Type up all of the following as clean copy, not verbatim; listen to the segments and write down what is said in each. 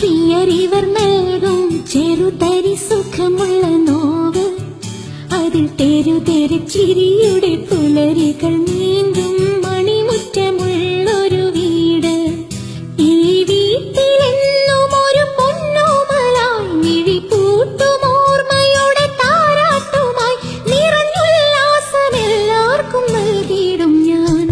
പ്രിയരിവർ നൽകും ചെറുതരി സുഖമുള്ള നോവ്, അതിൽ തെരുതെരു ചിരിയുടെ പുലരികൾ നീന്തും മണിമുറ്റമുള്ളൊരു വീട്. ഈ വീട്ടിലെന്നും ഒരു പൊന്നോമലായി മിഴി പൂട്ടുമോർമ്മയുടെ താരാട്ടുമായി നിറഞ്ഞുല്ലാസം എല്ലാവർക്കും നൽകിയിടും ഞാൻ.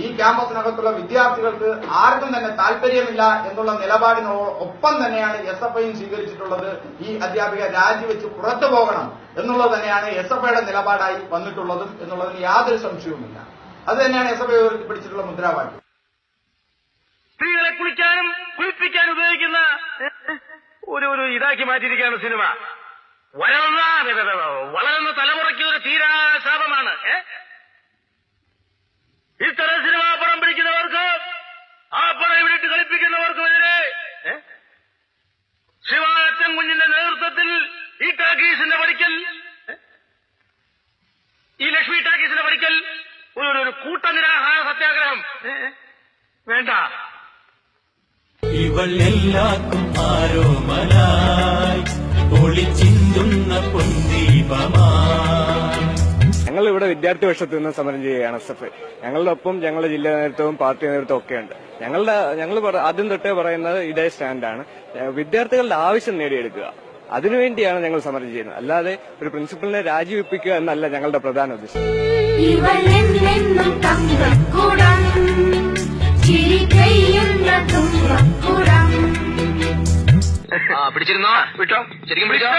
ഈ ക്യാമ്പസിനകത്തുള്ള വിദ്യാർത്ഥികൾക്ക് ആർക്കും തന്നെ താല്പര്യമില്ല എന്നുള്ള നിലപാടിനൊപ്പം തന്നെയാണ് SFIയും സ്വീകരിച്ചിട്ടുള്ളത്. ഈ അധ്യാപിക രാജിവെച്ച് പുറത്തു പോകണം എന്നുള്ളത് തന്നെയാണ് SFIയുടെ നിലപാടായി വന്നിട്ടുള്ളതും എന്നുള്ളതിന് യാതൊരു സംശയവുമില്ല. അത് തന്നെയാണ് SFI ഉയർത്തിപ്പിടിച്ചിട്ടുള്ള മുദ്രാവാക്യം. സ്ത്രീകളെ കുളിക്കാനും കുളിപ്പിക്കാനും ഉപയോഗിക്കുന്ന ഒരു ഇതാക്കി മാറ്റിയിരിക്കുകയാണ് സിനിമ. വളരുന്ന തലമുറയ്ക്ക് ഒരു തീരാ ശാപമാണ്. ഇത്തരം സിനിമ പടം പിടിക്കുന്നവർക്ക്, ആ പടം ഇവിടിട്ട് കളിപ്പിക്കുന്നവർക്കുമെതിരെ ശിവാനച്ചൻ കുഞ്ഞിന്റെ നേതൃത്വത്തിൽ ഈ ടാക്കീസിന്റെ പഠിക്കൽ, ഈ ലക്ഷ്മി ടാക്കീസിന്റെ പഠിക്കൽ ഒരു കൂട്ടനിരാഹാര സത്യാഗ്രഹം വേണ്ട. ഇവൾ എല്ലാവർക്കും ആരോമലായി ഒളിച്ചിന്തുന്ന പൊന്തീപമായി. ഞങ്ങൾ ഇവിടെ വിദ്യാർത്ഥി പക്ഷത്ത് നിന്ന് സമരം ചെയ്യുകയാണ് SFI. ഞങ്ങളുടെ ഒപ്പം ഞങ്ങളുടെ ജില്ലാ നേതൃത്വവും പാർട്ടി നേതൃത്വവും ഒക്കെയുണ്ട്. ഞങ്ങൾ ആദ്യം തൊട്ടേ പറയുന്നത് ഇതേ സ്റ്റാൻഡാണ്. വിദ്യാർത്ഥികളുടെ ആവശ്യം നേടിയെടുക്കുക, അതിനുവേണ്ടിയാണ് ഞങ്ങൾ സമരം ചെയ്യുന്നത്. അല്ലാതെ ഒരു പ്രിൻസിപ്പലിനെ രാജിവെപ്പിക്കുക എന്നല്ല ഞങ്ങളുടെ പ്രധാന ഉദ്ദേശം. പിടിച്ചിരുന്നോ? വിട്ടോ, ശരിക്കും പിടിച്ചോ?